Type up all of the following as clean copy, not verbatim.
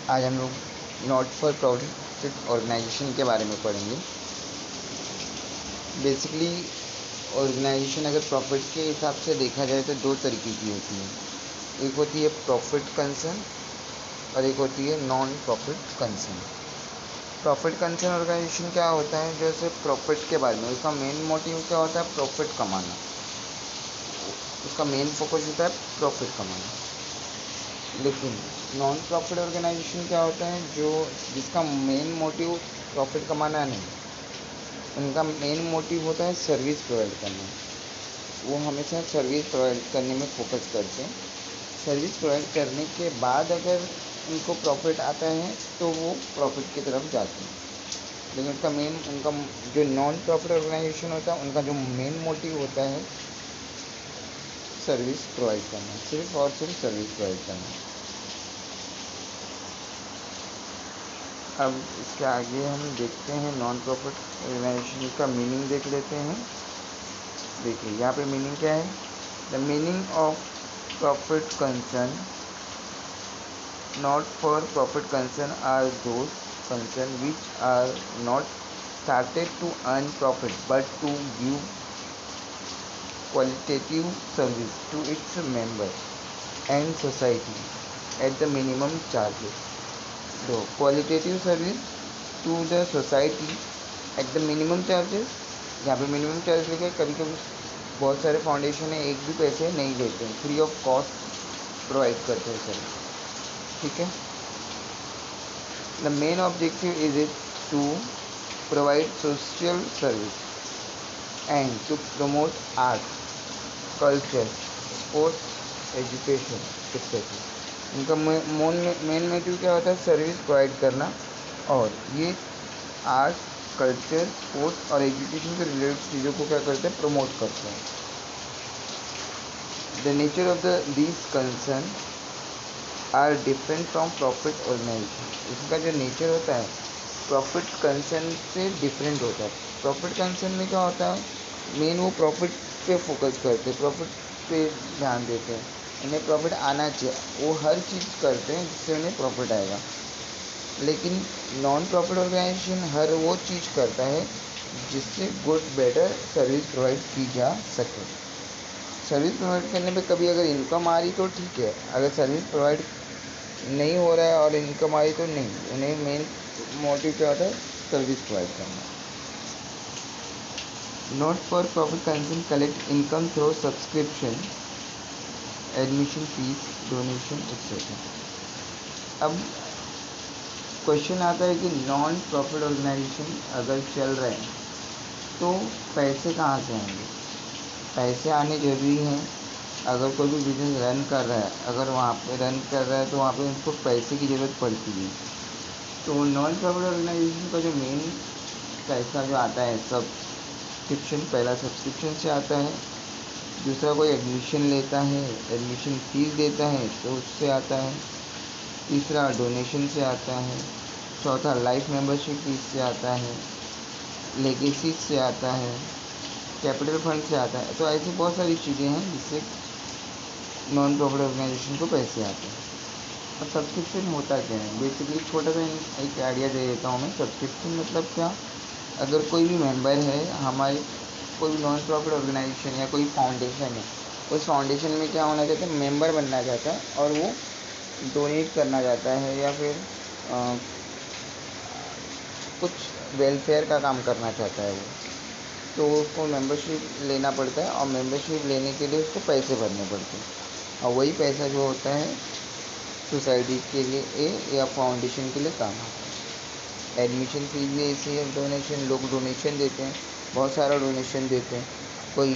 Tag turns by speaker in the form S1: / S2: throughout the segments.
S1: आज हम लोग नॉट फॉर प्रॉफिट ऑर्गेनाइजेशन के बारे में पढ़ेंगे। बेसिकली ऑर्गेनाइजेशन अगर प्रॉफिट के हिसाब से देखा जाए तो दो तरीके की होती है। एक होती है प्रॉफिट कंसर्न और एक होती है non profit concern. Profit concern organisation क्या होता है, जैसे प्रॉफिट के बारे में उसका मेन मोटिव क्या होता है, प्रॉफिट कमाना। उसका मेन फोकस होता है प्रॉफिट कमाना। लेकिन नॉन प्रॉफिट ऑर्गेनाइजेशन क्या होता है, जो जिसका मेन मोटिव प्रॉफिट कमाना नहीं, उनका मेन मोटिव होता है सर्विस प्रोवाइड करना। वो हमेशा सर्विस प्रोवाइड करने में फोकस करते हैं। सर्विस प्रोवाइड करने के बाद अगर उनको प्रॉफिट आता है तो वो प्रॉफिट की तरफ जाते हैं। लेकिन उनका जो नॉन प्रॉफिट ऑर्गेनाइजेशन होता है, उनका जो मेन मोटिव होता है सर्विस प्रोवाइड करना, सिर्फ और सिर्फ सर्विस प्रोवाइड करना। अब इसके आगे हम देखते हैं नॉन प्रॉफिट ऑर्गेनाइजेशन का मीनिंग देख लेते हैं। देखिए यहाँ पे मीनिंग क्या है। The meaning of profit concern not for profit concern are those concern which are not started to earn profit but to give qualitative service to its members and society at the minimum charges. दो qualitative service to the society at the minimum charges। यहाँ पे minimum charge लिखा है। कभी कभी बहुत सारे foundation है एक भी पैसे नहीं लेते हैं, फ्री ऑफ कॉस्ट प्रोवाइड करते हैं सर्विस। ठीक है। The main objective is it to provide social service and to promote art, culture, sports, education, etc. इनका मेन मोटिव क्या होता है, सर्विस प्रोवाइड करना, और ये आर्ट, कल्चर, स्पोर्ट्स और एजुकेशन से रिलेटेड चीज़ों को क्या करते हैं, प्रमोट करते हैं। The nature of these concern are different from profit organization. इसका जो नेचर होता है प्रॉफिट कंसर्न से डिफरेंट होता है। प्रॉफिट कंसर्न में क्या होता है, मेन वो प्रॉफिट पे फोकस करते हैं, प्रॉफिट पे ध्यान देते हैं, उन्हें प्रॉफिट आना चाहिए, वो हर चीज़ करते हैं जिससे उन्हें प्रॉफिट आएगा। लेकिन नॉन प्रॉफिट ऑर्गेनाइजेशन हर वो चीज़ करता है जिससे गुड बेटर सर्विस प्रोवाइड की जा सके। सर्विस प्रोवाइड करने पे कभी अगर इनकम आ रही तो ठीक है, अगर सर्विस प्रोवाइड नहीं हो रहा है और इनकम आई तो नहीं, उन्हें मेन मोटिव क्या होता है, सर्विस प्रोवाइड करना। Not for profit concern collect income through subscription, admission fees, donation etcetera. अब क्वेश्चन आता है कि नॉन प्रॉफिट ऑर्गेनाइजेशन अगर चल रहे हैं तो पैसे कहाँ से आएंगे। पैसे आने जरूरी हैं। अगर कोई भी बिजनेस रन कर रहा है, अगर वहाँ पे रन कर रहा है तो वहाँ पे उनको पैसे की ज़रूरत पड़ती है। तो नॉन प्रॉफिट ऑर्गेनाइजेशन का जो मेन पैसा जो आता है, सब्सक्रिप्शन, पहला सब्सक्रिप्शन से आता है, दूसरा कोई एडमिशन लेता है, एडमिशन फीस देता है तो उससे आता है, तीसरा डोनेशन से आता है, चौथा लाइफ मेंबरशिप फीस से आता है, लेगेसी से आता है, कैपिटल फंड से आता है। तो ऐसी बहुत सारी चीज़ें हैं जिससे नॉन प्रॉफिट ऑर्गेनाइजेशन को पैसे आते हैं। अब सब्सक्रिप्शन होता क्या है, बेसिकली छोटा सा एक आइडिया दे देता हूँ मैं। सब्सक्रिप्शन मतलब क्या, अगर कोई भी मेंबर है हमारे, कोई भी नॉन प्रॉफिट ऑर्गेनाइजेशन या कोई फाउंडेशन है, उस फाउंडेशन में क्या होना चाहता है, मेंबर बनना चाहता है और वो डोनेट करना चाहता है या फिर कुछ वेलफेयर का काम करना चाहता है वो, तो उसको मेंबरशिप लेना पड़ता है और मेंबरशिप लेने के लिए उसको पैसे भरने पड़ते हैं, और वही पैसा जो होता है सोसाइटी के लिए या फाउंडेशन के लिए काम आता है। एडमिशन फीस भी ऐसी है, डोनेशन, लोग डोनेशन देते हैं, बहुत सारा डोनेशन देते हैं, कोई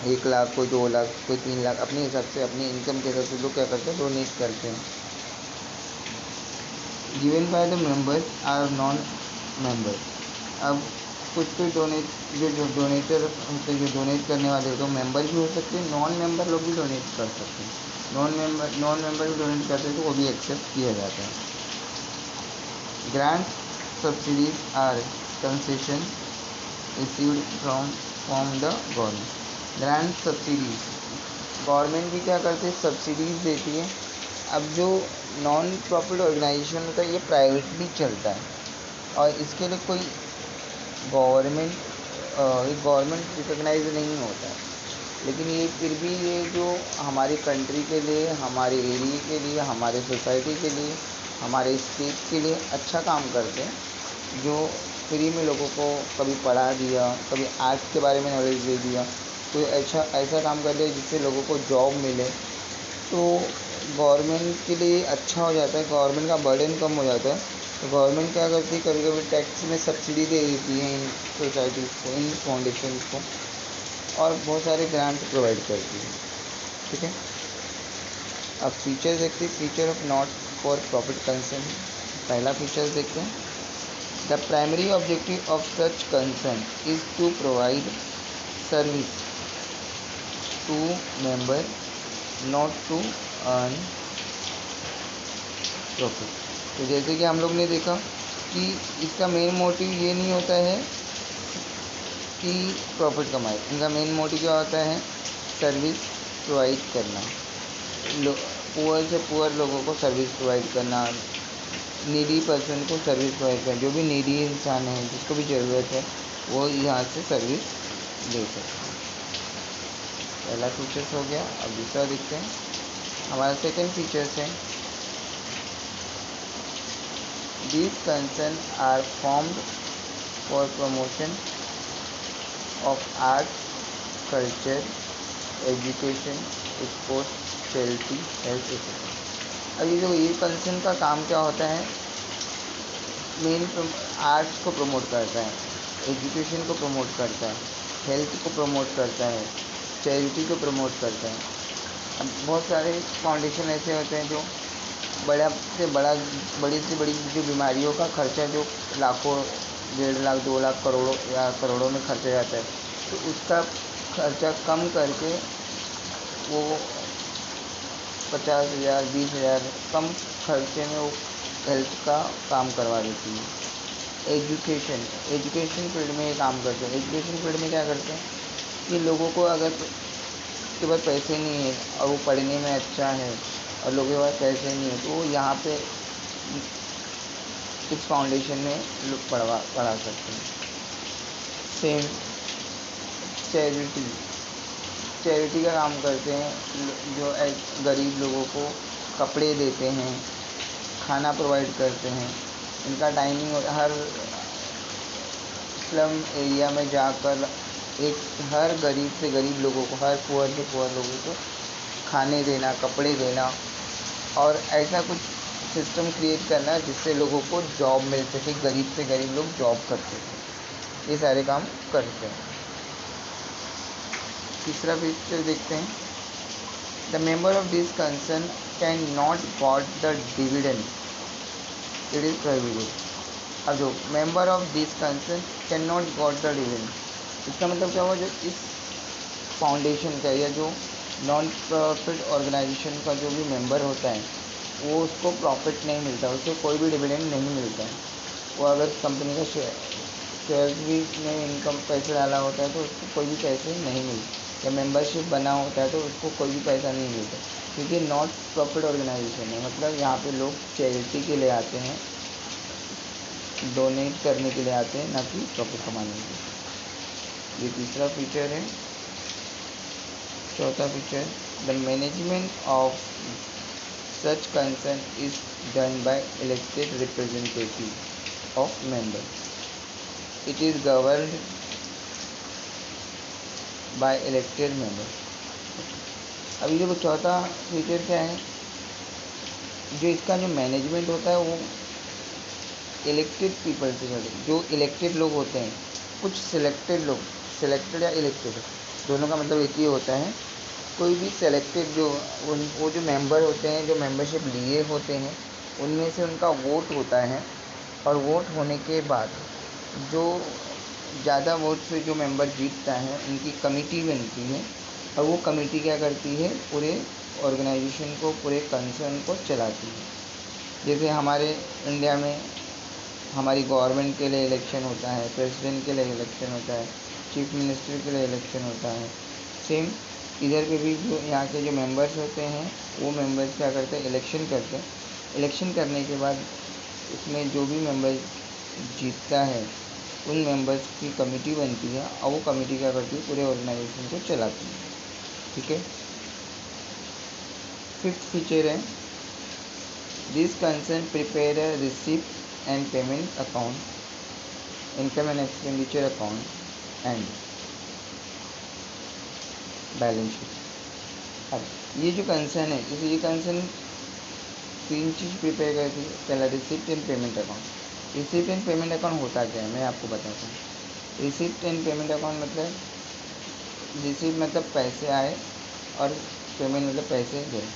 S1: 1 लाख, कोई 2 लाख, कोई 3 लाख, अपने हिसाब से, अपनी इनकम के हिसाब से लोग क्या करते हैं, डोनेट करते हैं। Given by the members or non members. अब कुछ जो डोनेटर होते हैं, जो डोनेट करने वाले होते हैं, मेंबर भी हो सकते हैं, नॉन मेंबर लोग भी डोनेट कर सकते हैं। नॉन मेंबर भी डोनेट करते हैं तो वो भी एक्सेप्ट किया जाता है। Grant subsidies or concession received from the government. Grant subsidies, government भी क्या करती है, सब्सिडीज देती है अब जो नॉन प्रॉफिट ऑर्गेनाइजेशन होता है ये प्राइवेटली चलता है और इसके लिए कोई गवर्नमेंट रिकॉग्नाइज नहीं होता है, लेकिन ये फिर भी ये जो हमारी कंट्री के लिए, हमारे एरिया के लिए, हमारे सोसाइटी के लिए, हमारे स्टेट के लिए अच्छा काम करते हैं, जो फ्री में लोगों को कभी पढ़ा दिया, कभी आर्ट्स के बारे में नॉलेज दे दिया, कोई ऐसा काम कर दिया जिससे लोगों को जॉब मिले, तो गवर्नमेंट के लिए अच्छा हो जाता है, गवर्नमेंट का बर्डन कम हो जाता है। तो गवर्नमेंट क्या करती है, कभी कभी टैक्स में सब्सिडी दे देती है इन सोसाइटीज़ को, इन फाउंडेशन को, और बहुत सारे ग्रांट प्रोवाइड करती है। ठीक है, अब फीचर देखते हैं, feature of not for profit concern. पहला फीचर देखते हैं, the primary objective of such concern is to provide service to member, not to earn profit. तो जैसे कि हम लोग ने देखा कि इसका मेन मोटिव ये नहीं होता है कि प्रॉफिट कमाए, इनका मेन मोटिव क्या होता है, सर्विस प्रोवाइड करना, पुअर से पुअर लोगों को सर्विस प्रोवाइड करना, नीडी पर्सन को सर्विस प्रोवाइड करना, जो भी नीडी इंसान है जिसको भी ज़रूरत है वो यहाँ से सर्विस ले सकते हैं। पहला फीचर्स हो गया। अब दूसरा देखते हैं, हमारा सेकंड फीचर्स है, these concerns are formed for promotion of arts, culture, education, sports, charity, health etc. अब ये कंसर्न का काम क्या होता है, मेन आर्ट्स को प्रमोट करता है, एजुकेशन को प्रमोट करता है, हेल्थ को प्रमोट करता है, चैरिटी को प्रमोट करता है। अब बहुत सारे फाउंडेशन ऐसे होते हैं जो बड़ी से बड़ी जो बीमारियों का खर्चा जो लाखों, 1.5 लाख, 2 लाख, करोड़ों या करोड़ों में खर्चा जाता है, तो उसका खर्चा कम करके वो 50,000, 20,000 कम खर्चे में वो हेल्थ का काम करवा देती है। एजुकेशन फील्ड में ये काम करते हैं। एजुकेशन फील्ड में क्या करते हैं कि लोगों को, अगर उसके पास पैसे नहीं है और वो पढ़ने में अच्छा है और लोगों के पास पैसे नहीं है, तो वो यहाँ पे इस फाउंडेशन में लोग पढ़ा सकते हैं। सेम चैरिटी का काम करते हैं, जो गरीब लोगों को कपड़े देते हैं, खाना प्रोवाइड करते हैं। इनका टाइमिंग हर स्लम एरिया में जाकर हर गरीब से गरीब लोगों को, हर पुअर से पुअर लोगों को खाने देना, कपड़े देना, और ऐसा कुछ सिस्टम क्रिएट करना जिससे लोगों को जॉब मिल सके, गरीब से गरीब लोग जॉब कर सकें। ये सारे काम करते हैं। तीसरा फीचर देखते हैं, the member of this concern can not got the dividend, it is prohibited. अब जो member of this concern can not got the dividend, इसका मतलब क्या हुआ, जो इस फाउंडेशन का या जो नॉन प्रॉफिट ऑर्गेनाइजेशन का जो भी मेंबर होता है, वो उसको प्रॉफिट नहीं मिलता, उसको कोई भी डिविडेंड नहीं मिलता है। वो अगर कंपनी का शेयर भी में इनकम पैसे डाला होता है तो उसको कोई भी पैसे नहीं मिलते, या मेंबरशिप बना होता है तो उसको कोई भी पैसा नहीं मिलता, क्योंकि नॉट प्रॉफिट ऑर्गेनाइजेशन है। मतलब यहाँ पे लोग चैरिटी के लिए आते हैं, डोनेट करने के लिए आते हैं, ना कि प्रॉफिट कमाने के लिए। ये तीसरा फीचर है। चौथा feature, the management of such concern is done by elected representative of member, it is governed bye elected member. अभी जो चौथा फीचर क्या है, जो इसका जो मैनेजमेंट होता है वो इलेक्टेड पीपल से करते हैं। जो इलेक्टेड लोग होते हैं, कुछ सिलेक्टेड लोग, सिलेक्टेड या इलेक्टेड दोनों का मतलब एक ही होता है। कोई भी सेलेक्टेड वो जो मेंबर होते हैं, जो मेंबरशिप लिए होते हैं, उनमें से उनका वोट होता है, और वोट होने के बाद जो ज़्यादा वोट से जो मेंबर जीतता है, उनकी कमेटी बनती है, और वो कमेटी क्या करती है, पूरे ऑर्गेनाइजेशन को, पूरे कंसर्न को चलाती है। जैसे हमारे इंडिया में हमारी गवर्नमेंट के लिए इलेक्शन होता है, प्रेसिडेंट के लिए इलेक्शन होता है, चीफ मिनिस्टर के लिए इलेक्शन होता है, सेम इधर पे भी जो यहाँ के जो मेंबर्स होते हैं वो मेंबर्स क्या करते हैं, इलेक्शन करते हैं। इलेक्शन करने के बाद उसमें जो भी मेंबर जीतता है उन मेंबर्स की कमेटी बनती है और वो कमेटी क्या करती है, पूरे ऑर्गेनाइजेशन को चलाती है। ठीक है। फिफ्थ फीचर है this concern prepare a receipt and payment account, income and expenditure account and balance sheet. अब ये जो कंसर्न है, जैसे ये कंसर्न 3 चीज़ प्रिपेयर करती है। पहला receipt and payment account. Receipt and payment account होता क्या है मैं आपको बताता हूँ। रिसिप्ट एंड पेमेंट अकाउंट मतलब, रिसिप्ट मतलब पैसे आए और पेमेंट मतलब पैसे गए।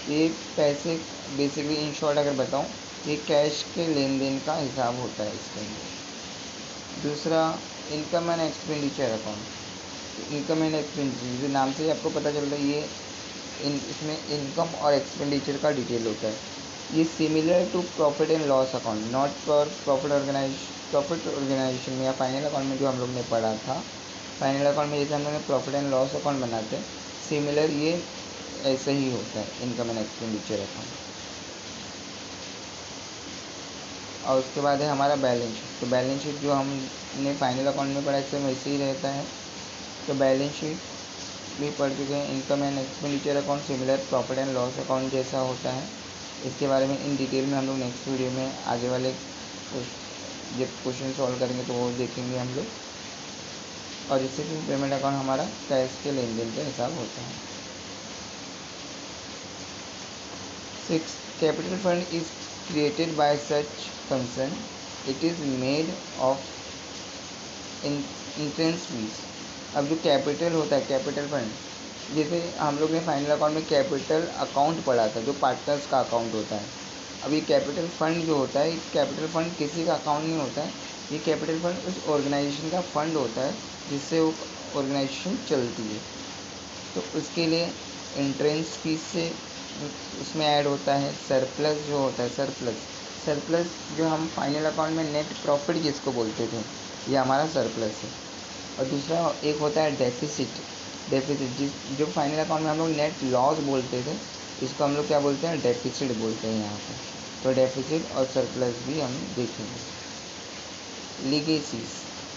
S1: ये पैसे बेसिकली इन शॉर्ट अगर बताऊँ, ये कैश के लेन देन का हिसाब होता है इसके अंदर। दूसरा income and expenditure account. Income and expenditure नाम से ही आपको पता चल रहा है, ये इसमें इनकम और एक्सपेंडिचर का डिटेल होता है। ये similar to profit and loss account, not for profit organization में या फाइनल अकाउंट में जो हम लोग ने पढ़ा था। फाइनल अकाउंट में जैसे हम लोग ने प्रॉफिट एंड लॉस अकाउंट बनाते हैं, सिमिलर ये ऐसे ही होता है इनकम एंड एक्सपेंडिचर अकाउंट। और उसके बाद है हमारा बैलेंस शीट। तो बैलेंस शीट जो हमने फाइनल अकाउंट में पढ़ा इससे वैसे ही रहता है। तो बैलेंस शीट भी पढ़ चुके हैं। Income and expenditure account similar profit and loss account जैसा होता है। इसके बारे में इन डिटेल में हम लोग नेक्स्ट वीडियो में आगे वाले जब क्वेश्चन सॉल्व करेंगे तो वो देखेंगे हम लोग। और इससे भी पेमेंट अकाउंट हमारा कैश के लेन देन का हिसाब होता है। 6. Capital fund is created by such concern, it is made of entrance fees. अब जो कैपिटल होता है, कैपिटल फंड, जैसे हम लोग ने फाइनल अकाउंट में कैपिटल अकाउंट पढ़ा था जो पार्टनर्स का अकाउंट होता है। अब ये कैपिटल फंड जो होता है, कैपिटल फंड किसी का अकाउंट नहीं होता है। ये कैपिटल फंड उस ऑर्गेनाइजेशन का फंड होता है जिससे वो ऑर्गेनाइजेशन चलती है। तो उसके लिए एंट्रेंस फीस से उसमें ऐड होता है सरप्लस जो होता है, सरप्लस जो हम फाइनल अकाउंट में नेट प्रॉफिट जिसको बोलते थे, ये हमारा सरप्लस है। और दूसरा एक होता है डेफिसिट जो फाइनल अकाउंट में हम लोग नेट लॉस बोलते थे, इसको हम लोग क्या बोलते हैं, डेफिसिट बोलते हैं यहाँ पर। तो डेफिसिट और सरप्लस भी हम देखेंगे।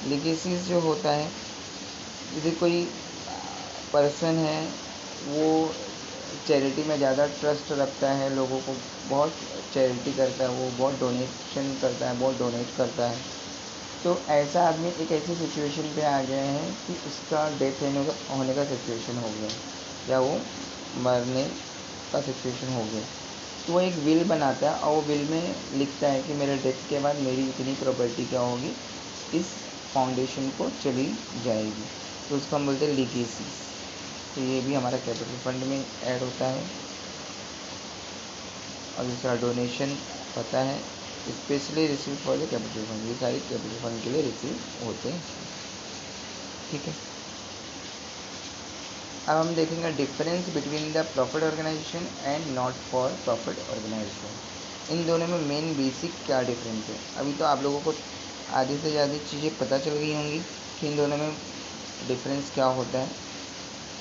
S1: लीगेसीज जो होता है, यदि कोई पर्सन है वो चैरिटी में ज़्यादा ट्रस्ट रखता है, लोगों को बहुत चैरिटी करता है, वो बहुत डोनेशन करता है, बहुत डोनेट करता है, तो ऐसा आदमी एक ऐसी सिचुएशन पे आ गया है कि उसका डेथ होने का सिचुएशन हो गया या वो मरने का सिचुएशन हो गया, तो वो एक विल बनाता है और वो विल में लिखता है कि मेरे डेथ के बाद मेरी इतनी प्रॉपर्टी क्या होगी, इस फाउंडेशन को चली जाएगी। तो उसको हम बोलते हैं लीगेसी। तो ये भी हमारा कैपिटल फंड में ऐड होता है। और दूसरा डोनेशन होता है, specially receive for the capital fund. ये सारे कैपिटल फंड के लिए रिसीव होते हैं। ठीक है। अब हम देखेंगे difference between the profit organisation and not for profit organisation. इन दोनों में मेन बेसिक क्या डिफरेंस है। अभी तो आप लोगों को आधी से ज़्यादा चीज़ें पता चल गई होंगी कि इन दोनों में डिफरेंस क्या होता है।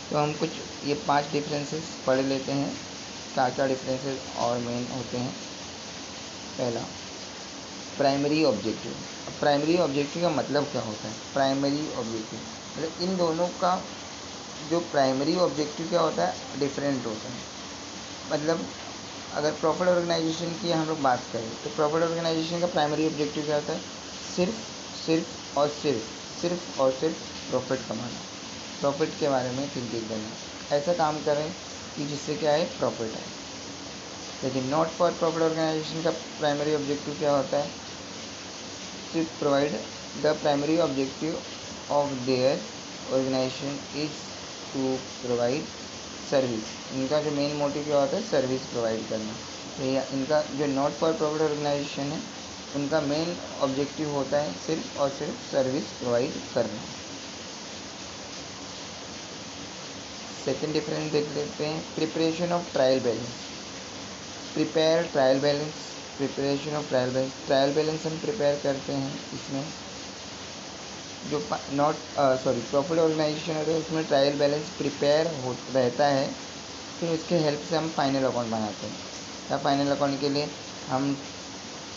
S1: तो हम कुछ ये 5 डिफरेंसेस पढ़ लेते हैं, क्या क्या डिफरेंसेस और मेन होते हैं। पहला, प्राइमरी ऑब्जेक्टिव। प्राइमरी ऑब्जेक्टिव का मतलब क्या होता है। प्राइमरी ऑब्जेक्टिव मतलब इन दोनों का जो प्राइमरी ऑब्जेक्टिव क्या होता है, डिफरेंट होता है। मतलब अगर प्रॉफिट ऑर्गेनाइजेशन की हम लोग बात करें तो प्रॉफिट ऑर्गेनाइजेशन का प्राइमरी ऑब्जेक्टिव क्या होता है, सिर्फ और सिर्फ प्रॉफिट कमाना, प्रॉफिट के बारे में थिंकिंग करना, ऐसा काम करें कि जिससे क्या है, प्रॉफिट है। लेकिन नॉट फॉर प्रॉफिट ऑर्गेनाइजेशन का प्राइमरी ऑब्जेक्टिव क्या होता है, सिर्फ provide the primary objective of their organization is to provide service. इनका जो मेन मोटिव क्या होता है, सर्विस प्रोवाइड करना। तो इनका जो नॉट फॉर प्रॉफिट ऑर्गेनाइजेशन है, उनका मेन ऑब्जेक्टिव होता है सिर्फ और सिर्फ सर्विस प्रोवाइड करना। सेकेंड डिफरेंस देख लेते हैं, preparation of trial balance. Preparation of trial balance हम प्रिपेयर करते हैं इसमें जो प्रॉफिट ऑर्गेनाइजेशन है उसमें ट्रायल बैलेंस प्रिपेयर हो रहता है, फिर उसके हेल्प से हम फाइनल अकाउंट बनाते हैं। या फाइनल अकाउंट के लिए हम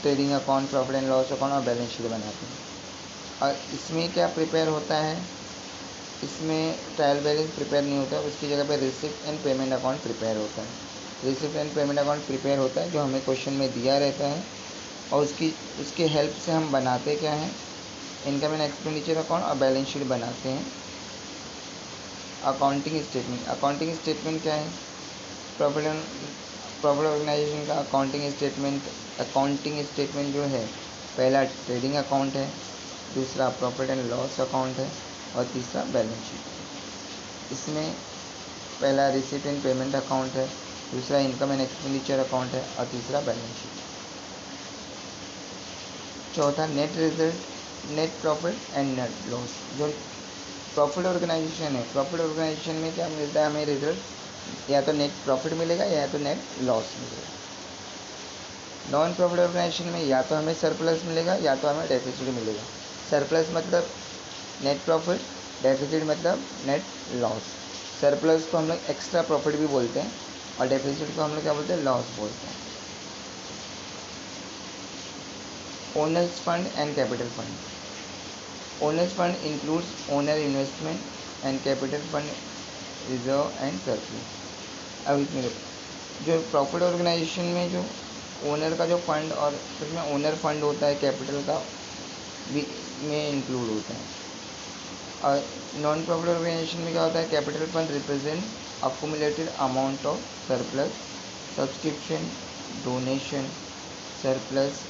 S1: trading account, profit and loss account और बैलेंस शीट बनाते हैं। और इसमें क्या प्रिपेयर होता है, इसमें ट्रायल बैलेंस प्रिपेयर नहीं होता है, उसकी जगह पे receipt and payment account prepare होता है। Receipt and payment account prepare होता है जो हमें क्वेश्चन में दिया रहता है, और उसकी हेल्प से हम बनाते क्या हैं, इनकम एंड एक्सपेंडिचर अकाउंट और बैलेंस शीट बनाते हैं। अकाउंटिंग स्टेटमेंट क्या है, प्रॉफिट ऑर्गेनाइजेशन का अकाउंटिंग स्टेटमेंट जो है, पहला ट्रेडिंग अकाउंट है, दूसरा प्रॉफिट एंड लॉस अकाउंट है, और तीसरा बैलेंस शीट। इसमें पहला रिसीट एंड पेमेंट अकाउंट है, दूसरा इनकम एंड एक्सपेंडिचर अकाउंट है, और तीसरा बैलेंस शीट। चौथा net result, net profit and net loss. जो प्रॉफिट ऑर्गेनाइजेशन है, प्रॉफिट ऑर्गेनाइजेशन में क्या मिलता है हमें रिजल्ट, या तो नेट प्रॉफिट मिलेगा या तो नेट लॉस मिलेगा। नॉन प्रॉफिट ऑर्गेनाइजेशन में या तो हमें सरप्लस मिलेगा या तो हमें डेफिसिट मिलेगा। सरप्लस मतलब नेट प्रॉफिट, डेफिसिट मतलब नेट लॉस। सरप्लस को हम लोग एक्स्ट्रा प्रॉफिट भी बोलते हैं, और डेफिसिट को हम लोग क्या बोलते हैं, लॉस बोलते हैं। Owner's fund and capital fund. Owner's fund includes owner investment and capital fund reserve and surplus. अब इसमें जो प्रॉफिट ऑर्गेनाइजेशन में जो ओनर का जो फंड, और उसमें ओनर फंड होता है, कैपिटल का भी में इंक्लूड होता है। और नॉन प्रॉफिट ऑर्गेनाइजेशन में क्या होता है, capital fund represent accumulated amount of surplus, subscription, donation, surplus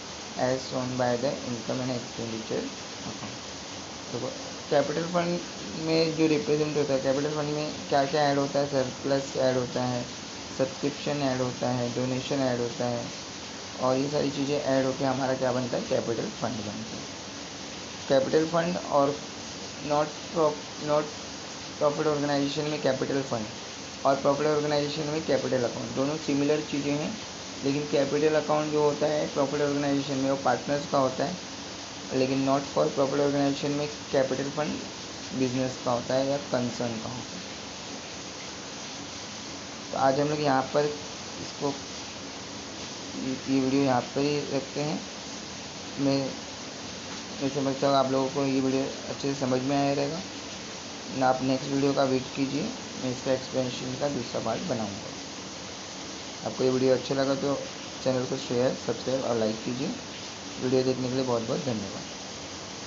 S1: as shown by the income and expenditure account. तो कैपिटल फंड में जो रिप्रेजेंट होता है, कैपिटल फंड में क्या क्या ऐड होता है, सरप्लस ऐड होता है, सब्सक्रिप्शन ऐड होता है, डोनेशन ऐड होता है, और ये सारी चीज़ें ऐड होकर हमारा क्या बनता है, कैपिटल फंड बनता है। कैपिटल फंड और नॉट प्रॉफिट ऑर्गेनाइजेशन में कैपिटल फंड, और प्रॉफिट ऑर्गेनाइजेशन में कैपिटल अकाउंट, दोनों सिमिलर चीज़ें हैं। लेकिन कैपिटल अकाउंट जो होता है प्रॉफिट ऑर्गेनाइजेशन में वो पार्टनर्स का होता है, लेकिन नॉट फॉर प्रॉफिट ऑर्गेनाइजेशन में कैपिटल फंड बिजनेस का होता है या कंसर्न का होता है। तो आज हम लोग यहाँ पर इसको ये वीडियो यहाँ पर ही रखते हैं। मैं समझता हूँ आप लोगों को ये वीडियो अच्छे से समझ में आया रहेगा ना। आप नेक्स्ट वीडियो का वेट कीजिए, मैं इसका एक्सप्लेनेशन का दूसरा पार्ट बनाऊँगा। आपको ये वीडियो अच्छा लगा तो चैनल को शेयर, सब्सक्राइब और लाइक कीजिए। वीडियो देखने के लिए बहुत बहुत धन्यवाद।